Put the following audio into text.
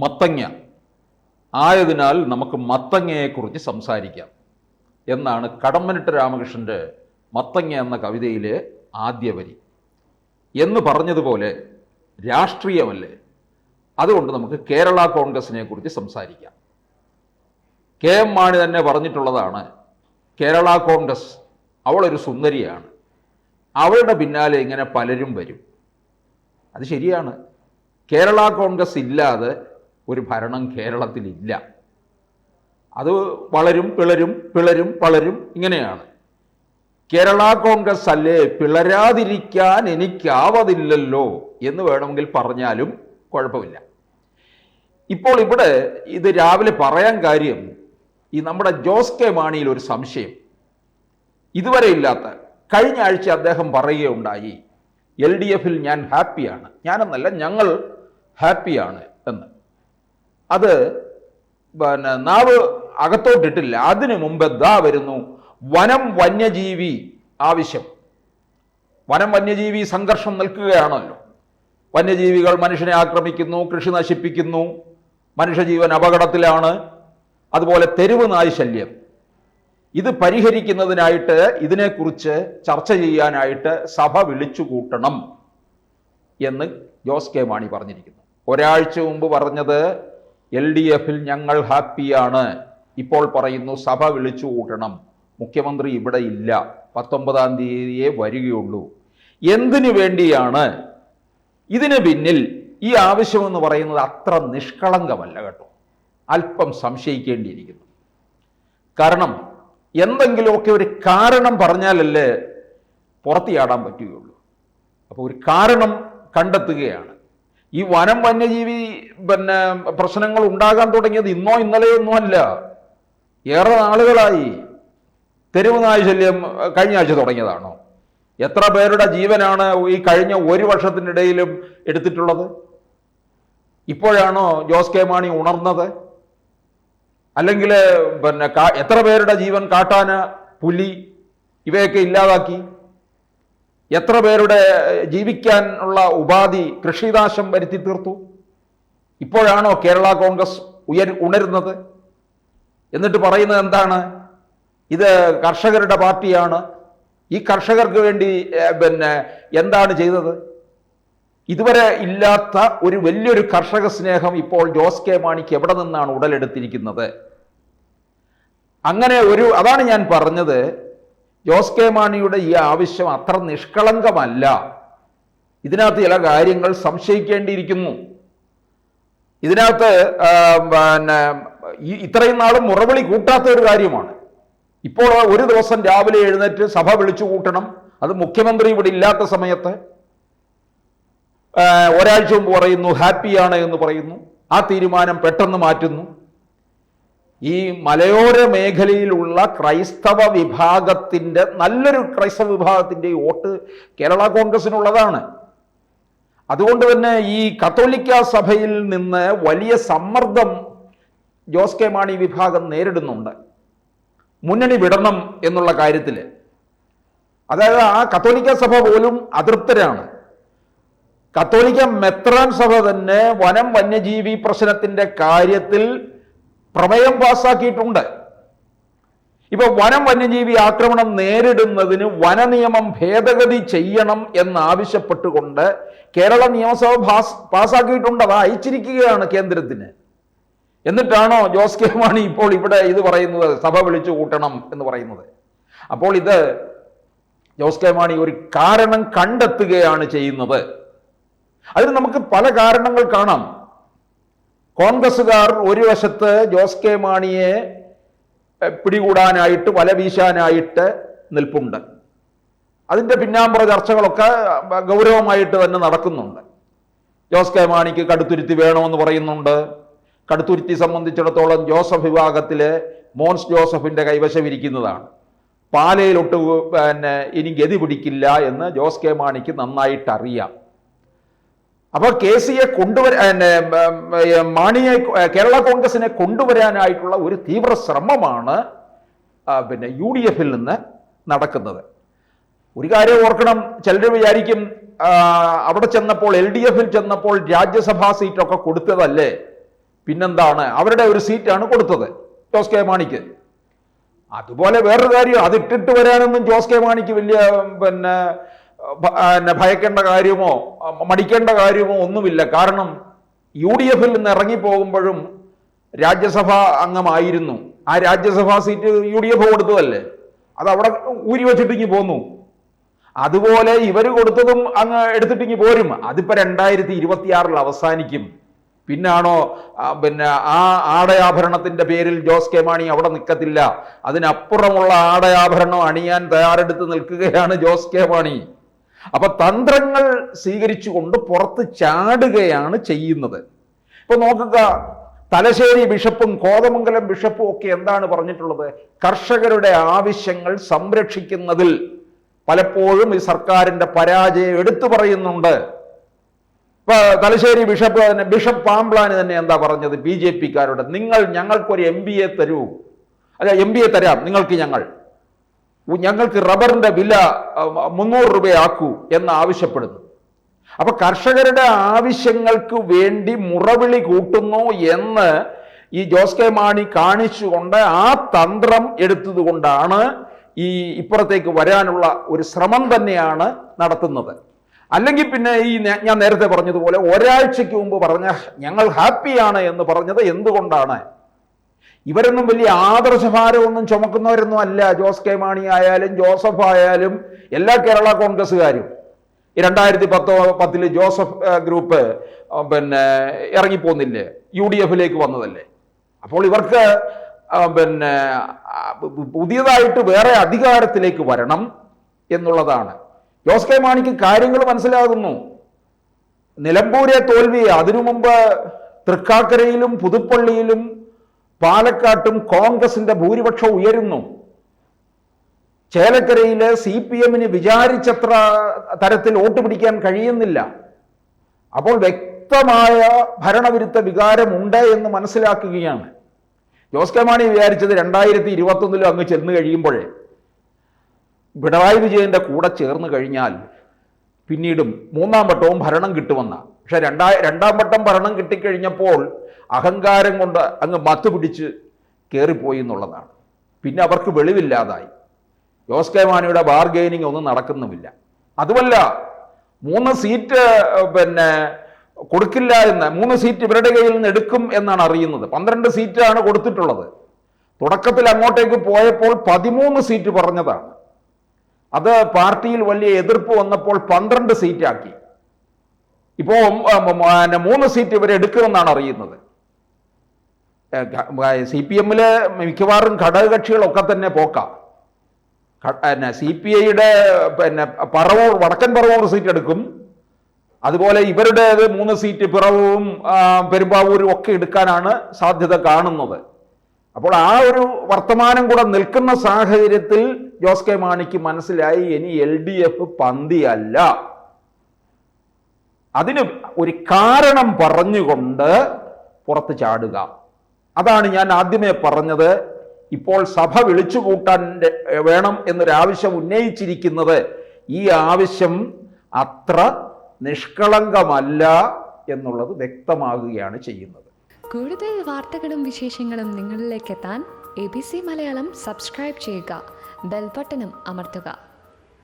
മത്തങ്ങ ആയതിനാൽ നമുക്ക് മത്തങ്ങയെക്കുറിച്ച് സംസാരിക്കാം എന്നാണ് കടമ്മനിട്ട രാമകൃഷ്ണൻ്റെ മത്തങ്ങ എന്ന കവിതയിലെ ആദ്യ വരി. എന്ന് പറഞ്ഞതുപോലെ രാഷ്ട്രീയമല്ലേ, അതുകൊണ്ട് നമുക്ക് കേരള കോൺഗ്രസിനെ കുറിച്ച് സംസാരിക്കാം. കെ എം മാണി തന്നെ പറഞ്ഞിട്ടുള്ളതാണ്, കേരള കോൺഗ്രസ് അവളൊരു സുന്ദരിയാണ്, അവളുടെ പിന്നാലെ ഇങ്ങനെ പലരും വരും. അത് ശരിയാണ്. കേരള കോൺഗ്രസ് ഇല്ലാതെ ഒരു ഭരണം കേരളത്തിലില്ല. അത് വളരും പിളരും പിളരും വളരും ഇങ്ങനെയാണ്. കേരള കോൺഗ്രസ് അല്ലേ പിളരാതിരിക്കാൻ എനിക്കാവതില്ലല്ലോ എന്ന് വേണമെങ്കിൽ പറഞ്ഞാലും കുഴപ്പമില്ല. ഇപ്പോൾ ഇവിടെ ഇത് രാവിലെ പറയാൻ കാര്യം, ഈ നമ്മുടെ ജോസ് കെ മാണിയിൽ ഒരു സംശയം ഇതുവരെ ഇല്ലാത്ത, കഴിഞ്ഞ ആഴ്ച അദ്ദേഹം പറയുകയുണ്ടായി, LDF ഞാൻ ഹാപ്പിയാണ്, ഞാനെന്നല്ല ഞങ്ങൾ ഹാപ്പിയാണ് എന്ന്. അത് നാവ് അകത്തോട്ടിട്ടില്ല. അതിനു മുമ്പ് ദാ വരുന്നു വനം വന്യജീവി ആവശ്യം. വനം വന്യജീവി സംഘർഷം നിൽക്കുകയാണല്ലോ. വന്യജീവികൾ മനുഷ്യനെ ആക്രമിക്കുന്നു, കൃഷി നശിപ്പിക്കുന്നു, മനുഷ്യജീവൻ അപകടത്തിലാണ്. അതുപോലെ തെരുവ് നായ് ശല്യം. ഇത് പരിഹരിക്കുന്നതിനായിട്ട്, ഇതിനെക്കുറിച്ച് ചർച്ച ചെയ്യാനായിട്ട് സഭ വിളിച്ചു കൂട്ടണം എന്ന് ജോസ് കെ മാണി പറഞ്ഞിരിക്കുന്നു. ഒരാഴ്ച മുമ്പ് പറഞ്ഞത് LDF ഞങ്ങൾ ഹാപ്പിയാണ്, ഇപ്പോൾ പറയുന്നു സഭ വിളിച്ചു കൂട്ടണം. മുഖ്യമന്ത്രി ഇവിടെ ഇല്ല, 19-ാം തീയതിയെ വരികയുള്ളൂ. എന്തിനു വേണ്ടിയാണ്? ഇതിന് പിന്നിൽ ഈ ആവശ്യമെന്ന് പറയുന്നത് അത്ര നിഷ്കളങ്കമല്ല കേട്ടോ, അല്പം സംശയിക്കേണ്ടിയിരിക്കുന്നു. കാരണം എന്തെങ്കിലുമൊക്കെ ഒരു കാരണം പറഞ്ഞാലല്ലേ പുറത്തിയാടാൻ പറ്റുകയുള്ളൂ. അപ്പോൾ ഒരു കാരണം കണ്ടെത്തുകയാണ്. ഈ വനം വന്യജീവി പ്രശ്നങ്ങൾ ഉണ്ടാകാൻ തുടങ്ങിയത് ഇന്നോ ഇന്നലെയോ ഒന്നും അല്ല, ഏറെ നാളുകളായി. തെരുവ് നായ ശല്യം കഴിഞ്ഞ ആഴ്ച തുടങ്ങിയതാണോ? എത്ര പേരുടെ ജീവനാണ് ഈ കഴിഞ്ഞ ഒരു വർഷത്തിനിടയിലും എടുത്തിട്ടുള്ളത്? ഇപ്പോഴാണോ ജോസ് കെ മാണി ഉണർന്നത്? അല്ലെങ്കിൽ എത്ര പേരുടെ ജീവൻ കാട്ടാന, പുലി ഇവയൊക്കെ ഇല്ലാതാക്കി? എത്ര പേരുടെ ജീവിക്കാനുള്ള ഉപാധി കൃഷിനാശം വരുത്തി തീർത്തു? ഇപ്പോഴാണോ കേരള കോൺഗ്രസ് ഉണരുന്നത്? എന്നിട്ട് പറയുന്നത് എന്താണ്? ഇത് കർഷകരുടെ പാർട്ടിയാണ്, ഈ കർഷകർക്ക് വേണ്ടി എന്താണ് ചെയ്തത്? ഇതുവരെ ഇല്ലാത്ത ഒരു വലിയൊരു കർഷക സ്നേഹം ഇപ്പോൾ ജോസ് കെ മാണിക്ക് എവിടെ നിന്നാണ് ഉടലെടുത്തിരിക്കുന്നത്? അങ്ങനെ അതാണ് ഞാൻ പറഞ്ഞത്, ജോസ് കെ മാണിയുടെ ഈ ആവശ്യം അത്ര നിഷ്കളങ്കമല്ല. ഇതിനകത്ത് ചില കാര്യങ്ങൾ സംശയിക്കേണ്ടിയിരിക്കുന്നു. ഇതിനകത്ത് ഇത്രയും നാളും മുറവിളി കൂട്ടാത്ത ഒരു കാര്യമാണ്. ഇപ്പോൾ ഒരു ദിവസം രാവിലെ എഴുന്നേറ്റ് സഭ വിളിച്ചു കൂട്ടണം, അത് മുഖ്യമന്ത്രി ഇവിടെ ഇല്ലാത്ത സമയത്ത്. ഒരാഴ്ച മുമ്പ് പറയുന്നു ഹാപ്പിയാണ് എന്ന് പറയുന്നു. ആ തീരുമാനം പെട്ടെന്ന് മാറ്റുന്നു. ഈ മലയോര മേഖലയിലുള്ള ക്രൈസ്തവ വിഭാഗത്തിൻ്റെ, നല്ലൊരു ക്രൈസ്തവ വിഭാഗത്തിൻ്റെ വോട്ട് കേരള കോൺഗ്രസിനുള്ളതാണ്. അതുകൊണ്ട് തന്നെ ഈ കത്തോലിക്ക സഭയിൽ നിന്ന് വലിയ സമ്മർദ്ദം ജോസ് കെ മാണി വിഭാഗം നേരിടുന്നുണ്ട്, മുന്നണി വിടണം എന്നുള്ള കാര്യത്തിൽ. അതായത് ആ കത്തോലിക്ക സഭ പോലും അതൃപ്തരാണ്. കത്തോലിക്ക മെത്രാൻ സഭ തന്നെ വനം വന്യജീവി പ്രശ്നത്തിന്റെ കാര്യത്തിൽ പ്രമേയം പാസാക്കിയിട്ടുണ്ട്. ഇപ്പൊ വനം വന്യജീവി ആക്രമണം നേരിടുന്നതിന് വനനിയമം ഭേദഗതി ചെയ്യണം എന്നാവശ്യപ്പെട്ടുകൊണ്ട് കേരള നിയമസഭ പാസാക്കിയിട്ടുണ്ട്. അത് അയച്ചിരിക്കുകയാണ് കേന്ദ്രത്തിന്. എന്നിട്ടാണോ ജോസ് കെ മാണി ഇപ്പോൾ ഇവിടെ ഇത് പറയുന്നത്, സഭ വിളിച്ചു കൂട്ടണം എന്ന് പറയുന്നത്? അപ്പോൾ ഇത് ജോസ് കെ മാണി ഒരു കാരണം കണ്ടെത്തുകയാണ് ചെയ്യുന്നത്. അതിന് നമുക്ക് പല കാരണങ്ങൾ കാണാം. കോൺഗ്രസ്സുകാർ ഒരു വശത്ത് ജോസ് കെ മാണിയെ പിടികൂടാനായിട്ട്, വല വീശാനായിട്ട് നിൽപ്പുണ്ട്. അതിൻ്റെ പിന്നാമ്പുറ ചർച്ചകളൊക്കെ ഗൗരവമായിട്ട് തന്നെ നടക്കുന്നുണ്ട്. ജോസ് കെ മാണിക്ക് കടുത്തുരുത്തി വേണമെന്ന് പറയുന്നുണ്ട്. കടുത്തുരുത്തി സംബന്ധിച്ചിടത്തോളം ജോസഫ് വിഭാഗത്തിലെ മോൻസ് ജോസഫിൻ്റെ കൈവശം ഇരിക്കുന്നതാണ്. പാലയിലൊട്ട് ഇനി ഗതി പിടിക്കില്ല എന്ന് ജോസ് കെ മാണിക്ക് നന്നായിട്ട് അറിയാം. അപ്പോൾ KCയെ മാണിയെ, കേരള കോൺഗ്രസിനെ കൊണ്ടുവരാനായിട്ടുള്ള ഒരു തീവ്ര ശ്രമമാണ് UDF നിന്ന് നടക്കുന്നത്. ഒരു കാര്യം ഓർക്കണം, ചിലർ വിചാരിക്കും അവിടെ ചെന്നപ്പോൾ LDF ചെന്നപ്പോൾ രാജ്യസഭാ സീറ്റൊക്കെ കൊടുത്തതല്ലേ പിന്നെന്താണ്, അവരുടെ ഒരു സീറ്റാണ് കൊടുത്തത് ജോസ് കെ മാണിക്ക്. അതുപോലെ വേറൊരു കാര്യം, അതിട്ടിട്ട് വരാനൊന്നും ജോസ് കെ മാണിക്ക് വലിയ ഭയക്കേണ്ട കാര്യമോ മടിക്കേണ്ട കാര്യമോ ഒന്നുമില്ല. കാരണം UDF-ൽ നിന്ന് ഇറങ്ങിപ്പോകുമ്പോഴും രാജ്യസഭാ അംഗമായിരുന്നു. ആ രാജ്യസഭാ സീറ്റ് UDF കൊടുത്തതല്ലേ, അത് അവിടെ ഊരി വെച്ചിട്ടിങ്ങി പോന്നു. അതുപോലെ ഇവർ കൊടുത്തതും അങ്ങ് എടുത്തിട്ടിങ്ങി പോരും. അതിപ്പോ 2026 അവസാനിക്കും. പിന്നാണോ ആ ആടയാഭരണത്തിന്റെ പേരിൽ ജോസ് കെ മാണി അവിടെ നിൽക്കത്തില്ല. അതിനപ്പുറമുള്ള ആടയാഭരണം അണിയാൻ തയ്യാറെടുത്ത് നിൽക്കുകയാണ് ജോസ് കെ മാണി. അപ്പൊ തന്ത്രങ്ങൾ സ്വീകരിച്ചുകൊണ്ട് പുറത്ത് ചാടുകയാണ് ചെയ്യുന്നത്. ഇപ്പൊ നോക്കുക, തലശ്ശേരി ബിഷപ്പും കോതമംഗലം ബിഷപ്പും ഒക്കെ എന്താണ് പറഞ്ഞിട്ടുള്ളത്? കർഷകരുടെ ആവശ്യങ്ങൾ സംരക്ഷിക്കുന്നതിൽ പലപ്പോഴും ഈ സർക്കാരിന്റെ പരാജയം എടുത്തു പറയുന്നുണ്ട്. ഇപ്പൊ തലശ്ശേരി ബിഷപ്പ് പാംബ്ലാന് തന്നെ എന്താ പറഞ്ഞത്? BJP-ക്കാരോട്, നിങ്ങൾ ഞങ്ങൾക്കൊരു MBA തരൂ, അല്ല MBA തരാം നിങ്ങൾക്ക്, ഞങ്ങൾക്ക് റബ്ബറിന്റെ വില 300 രൂപയാക്കൂ എന്ന് ആവശ്യപ്പെടുന്നു. അപ്പൊ കർഷകരുടെ ആവശ്യങ്ങൾക്ക് വേണ്ടി മുറവിളി കൂട്ടുന്നു എന്ന് ഈ ജോസ് കെ മാണി കാണിച്ചുകൊണ്ട് ആ തന്ത്രം എടുത്തതുകൊണ്ടാണ് ഈ ഇപ്പുറത്തേക്ക് വരാനുള്ള ഒരു ശ്രമം തന്നെയാണ് നടത്തുന്നത്. അല്ലെങ്കിൽ പിന്നെ ഞാൻ നേരത്തെ പറഞ്ഞതുപോലെ ഒരാഴ്ചയ്ക്ക് മുമ്പ് പറഞ്ഞ ഞങ്ങൾ ഹാപ്പിയാണ് എന്ന് പറഞ്ഞത് എന്തുകൊണ്ടാണ്? ഇവരൊന്നും വലിയ ആദർശഭാരമൊന്നും ചുമക്കുന്നവരൊന്നും അല്ല. ജോസ് കെ മാണി ആയാലും ജോസഫ് ആയാലും എല്ലാ കേരള കോൺഗ്രസ്സുകാരും. 2010 ജോസഫ് ഗ്രൂപ്പ് ഇറങ്ങിപ്പോന്നില്ലേ, UDF-ലേക്ക് വന്നതല്ലേ. അപ്പോൾ ഇവർക്ക് പുതിയതായിട്ട് വേറെ അധികാരത്തിലേക്ക് വരണം എന്നുള്ളതാണ്. ജോസ് കെ മാണിക്ക് കാര്യങ്ങൾ മനസ്സിലാകുന്നു. നിലമ്പൂരെ തോൽവി, അതിനു മുമ്പ് തൃക്കാക്കരയിലും പുതുപ്പള്ളിയിലും പാലക്കാട്ടും കോൺഗ്രസിന്റെ ഭൂരിപക്ഷം ഉയരുന്നു. ചേലക്കരയില് CPM-ന് വിചാരിച്ചത്ര തരത്തിൽ വോട്ട് പിടിക്കാൻ കഴിയുന്നില്ല. അപ്പോൾ വ്യക്തമായ ഭരണവിരുദ്ധ വികാരമുണ്ട് എന്ന് മനസ്സിലാക്കുകയാണ്. ജോസ് കെ മാണി വിചാരിച്ചത് 2021 അങ്ങ് ചെന്ന് കഴിയുമ്പോഴേ പിണറായി വിജയന്റെ കൂടെ ചേർന്ന് കഴിഞ്ഞാൽ പിന്നീടും 3ാം വട്ടവും ഭരണം കിട്ടുമെന്ന. പക്ഷെ രണ്ടാം വട്ടം ഭരണം കിട്ടിക്കഴിഞ്ഞപ്പോൾ അഹങ്കാരം കൊണ്ട് അങ്ങ് മത്തുപിടിച്ച് കയറിപ്പോയി എന്നുള്ളതാണ്. പിന്നെ അവർക്ക് വെളിവില്ലാതായി. ജോസ് കെ മാണിയുടെ ബാർഗെയിനിങ് ഒന്നും നടക്കുന്നുമില്ല. അതുമല്ല, 3 സീറ്റ് കൊടുക്കില്ല എന്ന്, 3 സീറ്റ് ഇവരുടെ കയ്യിൽ നിന്ന് എടുക്കും എന്നാണ് അറിയുന്നത്. 12 സീറ്റാണ് കൊടുത്തിട്ടുള്ളത്. തുടക്കത്തിൽ അങ്ങോട്ടേക്ക് പോയപ്പോൾ 13 സീറ്റ് പറഞ്ഞതാണ്. അത് പാർട്ടിയിൽ വലിയ എതിർപ്പ് വന്നപ്പോൾ 12 സീറ്റാക്കി. ഇപ്പോ 3 സീറ്റ് ഇവർ എടുക്കുമെന്നാണ് അറിയുന്നത്. CPM-ല് മിക്കവാറും ഘടകകക്ഷികളൊക്കെ തന്നെ പോക്കാം. CPI-യുടെ പറവൂർ, വടക്കൻ പറവൂർ സീറ്റ് എടുക്കും. അതുപോലെ ഇവരുടേത് 3 സീറ്റ് പിറവും പെരുമ്പാവൂരും ഒക്കെ എടുക്കാനാണ് സാധ്യത കാണുന്നത്. അപ്പോൾ ആ ഒരു വർത്തമാനം കൂടെ നിൽക്കുന്ന സാഹചര്യത്തിൽ ജോസ് കെ മാണിക്ക് മനസ്സിലായി ഇനി LDF പന്തിയല്ല. അതിന് ഒരു കാരണം പറഞ്ഞുകൊണ്ട് പുറത്ത് ചാടുക. അതാണ് ഞാൻ ആദ്യമേ പറഞ്ഞത്. ഇപ്പോൾ സഭ വിളിച്ചുകൂട്ടാൻ വേണം എന്നൊരാവശ്യം ഉന്നയിച്ചിരിക്കുന്നത്. ഈ ആവശ്യം അത്ര നിഷ്കളങ്കമല്ല എന്നുള്ളത് വ്യക്തമാകുകയാണ് ചെയ്യുന്നത്. കൂടുതൽ വാർത്തകളും വിശേഷങ്ങളും നിങ്ങളിലേക്ക് എത്താൻ ABC മലയാളം സബ്സ്ക്രൈബ് ചെയ്യുക, ബെൽ ബട്ടണും അമർത്തുക.